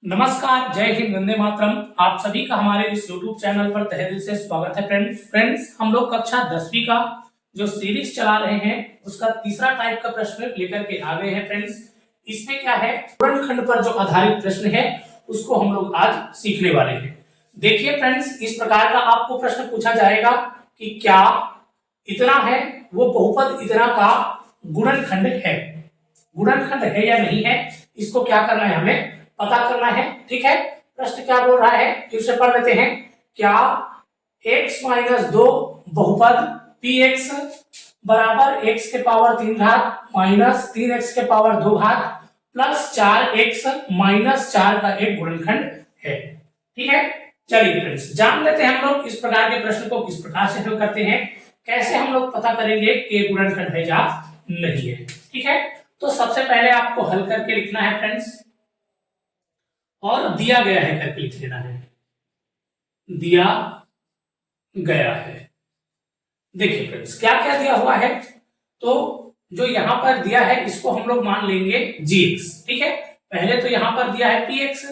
नमस्कार, जय हिंद, वंदे मातरम। आप सभी का हमारे इस YouTube चैनल पर तहे दिल से स्वागत है। फ्रेंड्स, हम लोग कक्षा 10वीं का जो सीरीज चला रहे हैं उसका तीसरा टाइप का प्रश्न लेकर के आ गए हैं। फ्रेंड्स, इसमें क्या है, गुणनखंड पर जो आधारित प्रश्न है उसको हम लोग आज सीखने वाले हैं। देखिए फ्रेंड्स, इस प्रकार का आपको प्रश्न पूछा जाएगा कि क्या इतना है वो बहुपद इतना का गुणनखंड है, गुणनखंड है या नहीं है, इसको क्या करना है, हमें पता करना है। ठीक है, प्रश्न क्या बोल रहा है, फिर से पढ़ लेते हैं। क्या x माइनस 2 बहुपद px बराबर x के पावर 3 घात माइनस 3x के पावर 2 घात प्लस 4x माइनस 4 का एक गुणनखंड है। ठीक है, चलिए फ्रेंड्स जान लेते हैं हम लोग इस प्रकार के प्रश्न को किस प्रकार से हल करते हैं, कैसे हम लोग पता करेंगे कि गुणनखंड है या नहीं है। ठीक है, तो सबसे पहले आपको हल करके लिखना है फ्रेंड्स, और दिया गया है करके लिख लेना है, दिया गया है। देखिए फ्रेंड्स, क्या क्या दिया हुआ है, तो जो यहां पर दिया है इसको हम लोग मान लेंगे gx। ठीक है, पहले तो यहां पर दिया है px,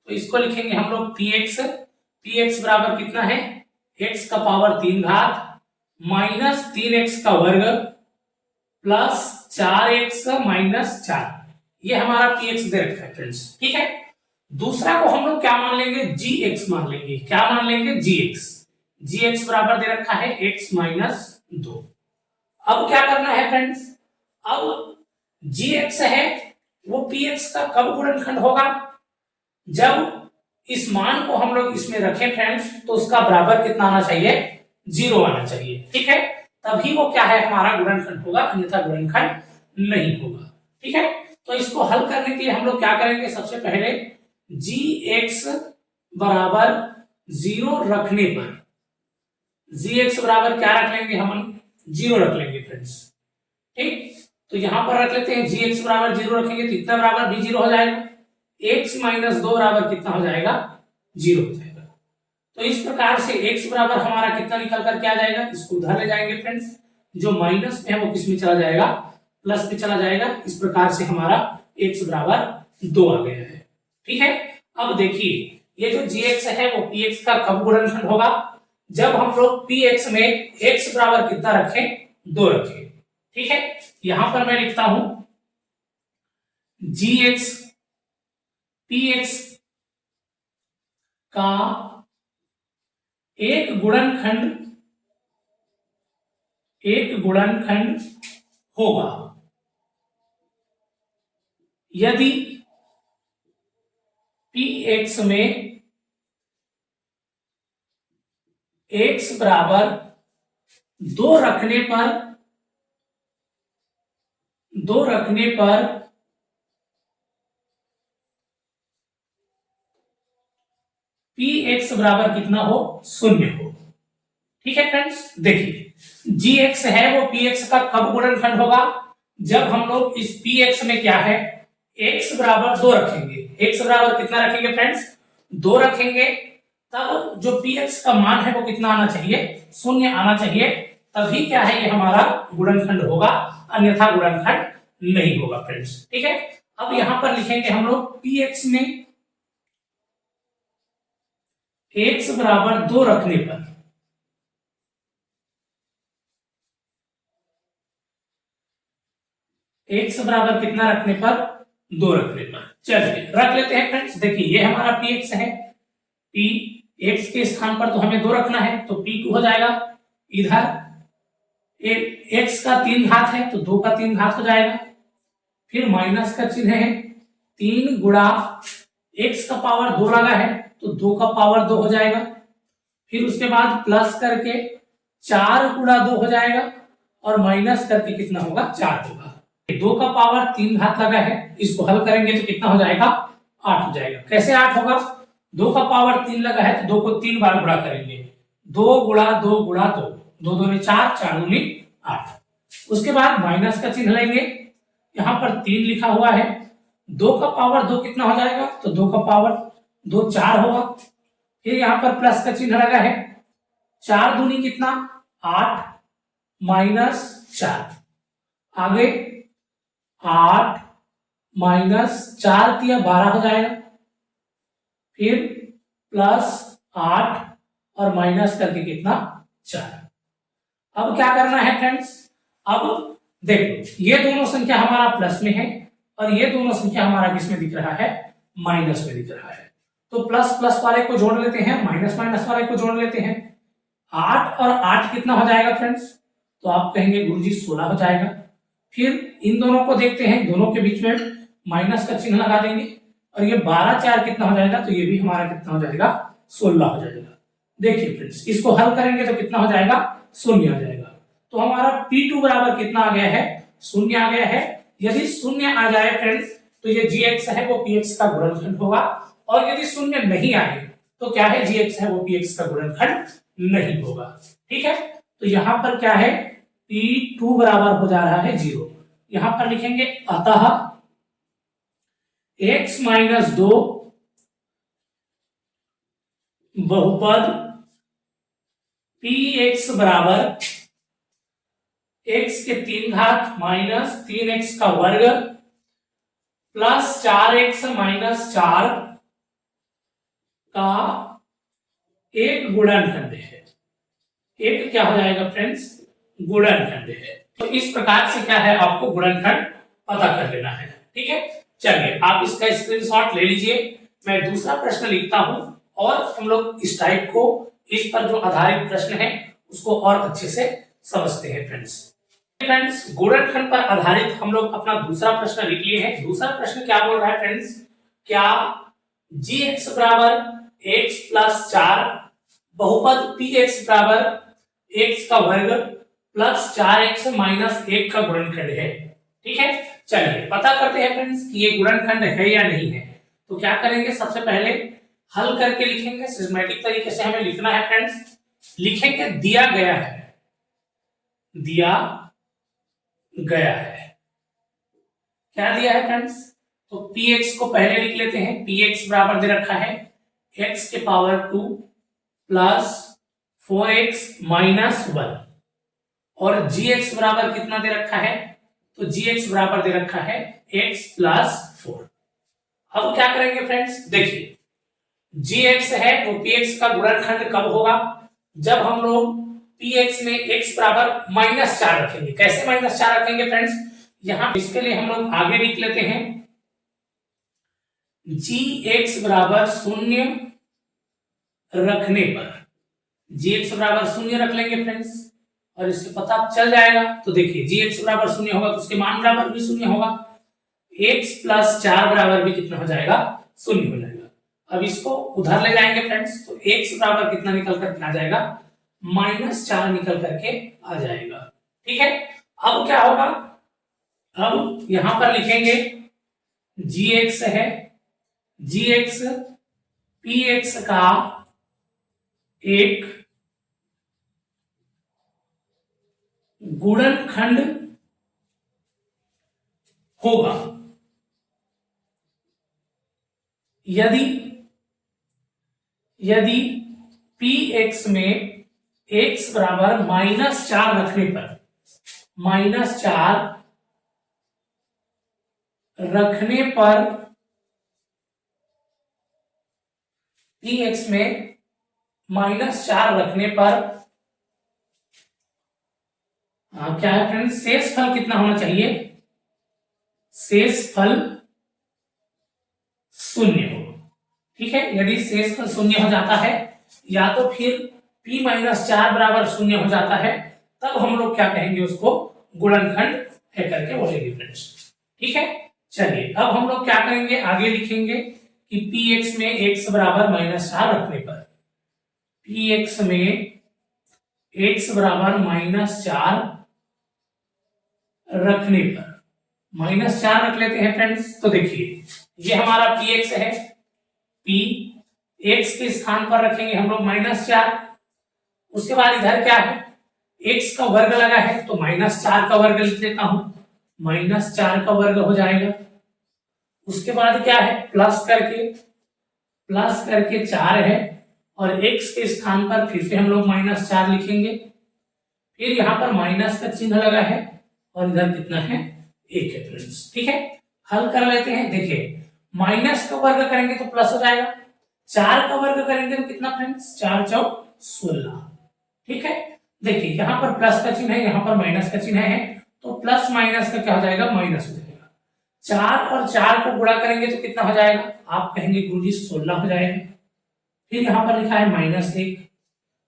तो इसको लिखेंगे हम लोग px बराबर कितना है, x का पावर 3 घात माइनस 3x का वर्ग प्लस 4x माइनस 4, ये हमारा px दे रखा है फ्रेंड्स। ठीक है, दूसरा को हम लोग क्या मान लेंगे, gx मान लेंगे। क्या मान लेंगे, gx बराबर दे रखा है x माइनस 2। अब क्या करना है फ्रेंड्स, अब gx है वो px का कब गुणनखंड होगा, जब इस मान को हम लोग इसमें रखें फ्रेंड्स, तो उसका बराबर कितना आना चाहिए, 0 आना चाहिए। ठीक है, तभी वो क्या है, हमारा गुणनखंड होगा, अन्यथा गुणनखंड नहीं होगा। ठीक है, तो इसको हल करने के लिए हम लोग क्या करेंगे, सबसे पहले gx बराबर 0 रखने पर, gx बराबर क्या रख लेंगे, हम 0 रख लेंगे फ्रेंड्स। ठीक, तो यहां पर रख लेते हैं gx बराबर 0 रखेंगे तो इतना बराबर भी 0 हो जाएगा, x माइनस 2 बराबर कितना हो जाएगा, 0 हो जाएगा। तो इस प्रकार से x बराबर हमारा कितना निकल कर क्या जाएगा, इसको उधर ले जाएंगे फ्रेंड्स, जो माइनस में है वो किस में चला जाएगा, प्लस में चला जाएगा। इस प्रकार से हमारा x बराबर 2 आ गया है। ठीक है, अब देखिए ये जो gx है वो px का कब गुणनखंड होगा, जब हम लोग px में x बराबर कितना रखें, 2 रखें। ठीक है, यहां पर मैं लिखता हूं gx px का एक गुणनखंड होगा यदि px में x बराबर 2 रखने पर px बराबर कितना हो, 0 हो। ठीक है फ्रेंड्स, देखिए gx है वो px का कब गुणनखंड होगा, जब हम लोग इस px में क्या है, x बराबर 2 रखेंगे। x बराबर कितना रखेंगे फ्रेंड्स, 2 रखेंगे, तब जो px का मान है वो कितना आना चाहिए, 0 आना चाहिए, तभी क्या है, ये हमारा गुणनखंड होगा, अन्यथा गुणनखंड नहीं होगा फ्रेंड्स। ठीक है, अब यहां पर लिखेंगे हम लोग px में x बराबर 2 रखने पर, x बराबर कितना रखने पर, 2 रखने पर। चलिए रख लेते हैं फ्रेंड्स, देखिए ये हमारा px है, px के स्थान पर तो हमें 2 रखना है, तो p2 हो जाएगा। इधर x का 3 घात है तो 2 का 3 घात हो जाएगा, फिर माइनस का चिन्ह है, 3 गुणा x का पावर 2 लगा है तो 2 का पावर 2 हो जाएगा, फिर उसके बाद प्लस करके 4 गुणा 2 हो जाएगा, और माइनस करके कितना होगा, 4 होगा। 2 का पावर 3 घात लगा है, इसको हल करेंगे तो कितना हो जाएगा, 8 हो जाएगा। कैसे 8 होगा, 2 का पावर 3 लगा है तो 2 को 3 बार गुणा करेंगे, 2 गुणा 2 गुणा 2, 2 दूनी 4, 4 दूनी 8। उसके बाद माइनस का चिन्ह लेंगे, यहाँ पर 3 लिखा हुआ है, 2 का पावर 2 कितना हो जाएगा, तो 2 का पावर 2 4 होगा, फिर यहाँ पर प्लस का चिन्ह लगा है, 4 दूनी कितना, 8 माइनस 4, आगे 8 माइनस 4 दिया 12 हो जाएगा, फिर +8 और माइनस करके कितना 4। अब क्या करना है फ्रेंड्स, अब देखो ये दोनों संख्या हमारा प्लस में है और ये दोनों संख्या हमारा किस में दिख रहा है, माइनस में दिख रहा है। तो प्लस प्लस वाले को जोड़ लेते हैं, माइनस माइनस वाले को जोड़ लेते हैं। 8 और 8 कितना हो जाएगा फ्रेंड्स, तो आप कहेंगे गुरुजी 16 हो जाएगा। फिर इन दोनों को देखते हैं, दोनों के बीच में माइनस का चिन्ह लगा देंगे और ये 12 4 कितना हो जाएगा, तो ये भी हमारा कितना हो जाएगा, 16 हो जाएगा। देखिए फ्रेंड्स, इसको हल करेंगे तो कितना हो जाएगा, 0 आ जाएगा। तो हमारा P2 बराबर कितना आ गया है, 0 आ गया है। यदि 0 आ जाए फ्रेंड्स तो ये gx है वो px का गुणनखंड होगा, और यदि 0 नहीं आए तो क्या है, gx है वो px का गुणनखंड नहीं होगा। ठीक है, तो यहां पर क्या है, P2 बराबर हो जा रहा है 0। यहां पर लिखेंगे अतः x - 2 बहुपद px बराबर x के 3 घात माइनस 3x का वर्ग प्लस 4x - 4 का एक गुणनखंड है। एक क्या हो जाएगा फ्रेंड्स, गुणनखंड है। तो इस प्रकार से क्या है, आपको गुणनखंड पता कर लेना है। ठीक है, चलिए आप इसका स्क्रीनशॉट ले लीजिए। मैं दूसरा प्रश्न लिखता हूं और हम लोग इस टाइप को, इस पर जो आधारित प्रश्न है उसको और अच्छे से समझते हैं फ्रेंड्स, गुणनखंड पर आधारित हम लोग अपना दूसरा प्रश्न लिख लिए हैं। दूसरा प्रश्न क्या बोल रहा है फ्रेंड्स, क्या gx बराबर x + 4 बहुपद px बराबर x का वर्ग प्लस 4x - 1 का गुणनखंड है। ठीक है, चलिए पता करते हैं फ्रेंड्स कि ये गुणनखंड है या नहीं है। तो क्या करेंगे, सबसे पहले हल करके लिखेंगे, सिस्टमैटिक तरीके से हमें लिखना है फ्रेंड्स। लिखेंगे दिया गया है, दिया गया है, क्या दिया है फ्रेंड्स, तो px को पहले लिख लेते हैं। px बराबर दे रखा है x के पावर 2 प्लस 4x - 1 और gx बराबर कितना दे रखा है, तो gx बराबर दे रखा है x + 4। अब क्या करेंगे फ्रेंड्स, देखिए gx है वो px का गुणनखंड कब होगा, जब हम लोग px में x बराबर -4 रखेंगे। कैसे -4 रखेंगे फ्रेंड्स, यहां इसके लिए हम लोग आगे लिख लेते हैं gx बराबर 0 रखने पर, gx बराबर 0 रख लेंगे फ्रेंड्स और इससे पता चल जाएगा। तो देखिए gx बराबर 0 होगा तो उसके मान बराबर भी 0 होगा, x + 4 बराबर भी कितना हो जाएगा, 0 हो जाएगा। अब इसको उधर ले जाएंगे फ्रेंड्स, तो x बराबर कितना निकल कर आ जाएगा, -4 निकल करके आ जाएगा। ठीक है, अब क्या होगा, अब यहां पर लिखेंगे gx है, gx px का एक गुणनखंड होगा यदि px में x बराबर -4 रखने पर, -4 रखने पर px में -4 रखने पर क्या है फ्रेंड्स, शेष फल कितना होना चाहिए, शेष फल 0 हो। ठीक है, यदि शेष फल 0 हो जाता है या तो फिर p - 4 बराबर 0 हो जाता है, तब हम लोग क्या कहेंगे, उसको गुणनखंड है करके बोलेंगे फ्रेंड्स। ठीक है, चलिए अब हम लोग क्या करेंगे, आगे लिखेंगे कि px में x बराबर -4 रखने पर, px में x बराबर -4 रखने पर, -4 रख लेते हैं फ्रेंड्स। तो देखिए ये हमारा px है, p x के स्थान पर रखेंगे हम लोग -4, उसके बाद इधर क्या है, x का वर्ग लगा है तो -4 का वर्ग लिख देता हूं, -4 का वर्ग हो जाएगा। उसके बाद क्या है, प्लस करके 4 है और x के स्थान पर फिर से हम लोग -4 लिखेंगे, फिर यहां पर माइनस का चिन्ह लगा है और इधर कितना है, 1 है फ्रेंड्स। ठीक है, हल कर लेते हैं। देखिए माइनस का वर्ग करेंगे तो प्लस हो जाएगा, 4 का वर्ग करेंगे तो कितना फ्रेंड्स, 4 चौक 16। ठीक है, देखिए यहाँ पर प्लस का चिन्ह है, यहाँ पर माइनस का चिन्ह है, तो प्लस माइनस का क्या हो जाएगा, माइनस हो जाएगा। 4 और 4 को गुणा करेंगे तो कितना हो जाएगा, आप कहेंगे गुरुजी 16 हो जाएगा। फिर यहाँ पर लिखा है -1,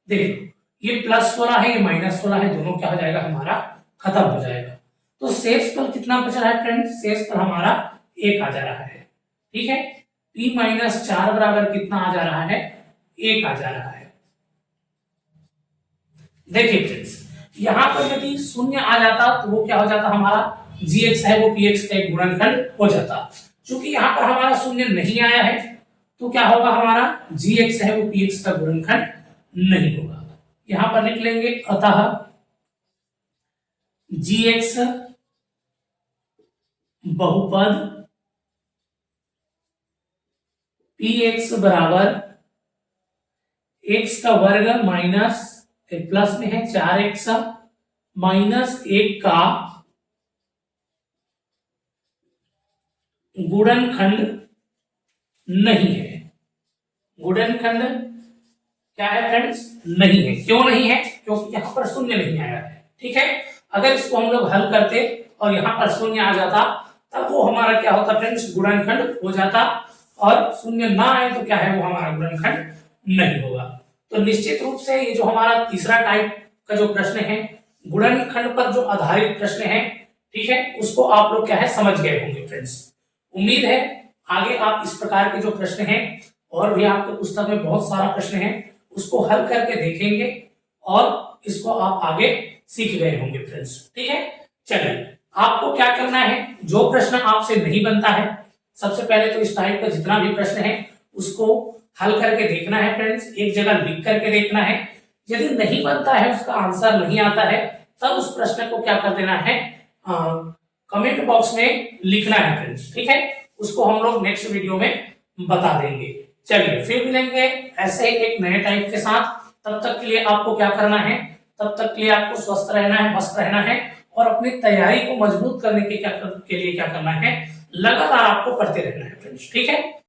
देखो ये +16 है, ये -16 है, दोनों क्या हो जाएगा हमारा, खत्म हो जाएगा। तो शेष फल कितना बच रहा है फ्रेंड्स, शेष फल हमारा 1 आ जा रहा है। ठीक है, p-4 बराबर कितना आ जा रहा है, 1 आ जा रहा है। देखिए फ्रेंड्स, यहाँ पर यदि शून्य आ जाता तो वो क्या हो जाता, हमारा gx है वो px का एक गुणनखंड हो जाता। क्योंकि यहाँ पर हमारा शून्य नहीं आया है तो क्या होगा, हमारा gx है वो px का गुणनखंड नहीं होगा। यहाँ पर लिख लेंगे, अतः gx बहुपद px बराबर x का वर्ग माइनस प्लस में है 4x माइनस 1 का गुणनखंड नहीं है। गुणनखंड क्या है फ्रेंड्स, नहीं है। क्यों नहीं है, क्योंकि यहाँ पर शून्य नहीं आया है। ठीक है, अगर इसको हम लोग हल करते और यहाँ पर शून्य आ जाता तब वो हमारा क्या होता फ्रेंड्स, गुणनखंड हो जाता, और शून्य ना आए तो क्या है, वो हमारा गुणनखंड नहीं होगा। तो निश्चित रूप से ये जो हमारा तीसरा टाइप का जो प्रश्न है, गुणनखंड पर जो आधारित प्रश्न है, ठीक है, उसको आप लोग क्या है समझ गए होंगे फ्रेंड्स। उम्मीद है आगे आप इस प्रकार के जो प्रश्न हैं, और भी आपके पुस्तक में बहुत सारा प्रश्न है, उसको हल करके देखेंगे और इसको आप आगे सीख गए होंगे फ्रेंड्स। ठीक है, चलिए आपको क्या करना है, जो प्रश्न आपसे नहीं बनता है, सबसे पहले तो इस टाइप का जितना भी प्रश्न है उसको हल करके देखना है फ्रेंड्स, एक जगह लिख करके देखना है। यदि नहीं बनता है, उसका आंसर नहीं आता है, तब उस प्रश्न को क्या कर देना है, कमेंट बॉक्स में लिखना है फ्रेंड्स। ठीक है, उसको हम लोग नेक्स्ट वीडियो में बता देंगे। चलिए फिर मिलेंगे ऐसे एक नए टाइप के साथ। तब तक के लिए आपको क्या करना है, तब तक के लिए आपको स्वस्थ रहना है, मस्त रहना है, और अपनी तैयारी को मजबूत करने के लिए क्या करना है, लगातार आपको पढ़ते रहना है फ्रेंड्स। ठीक है।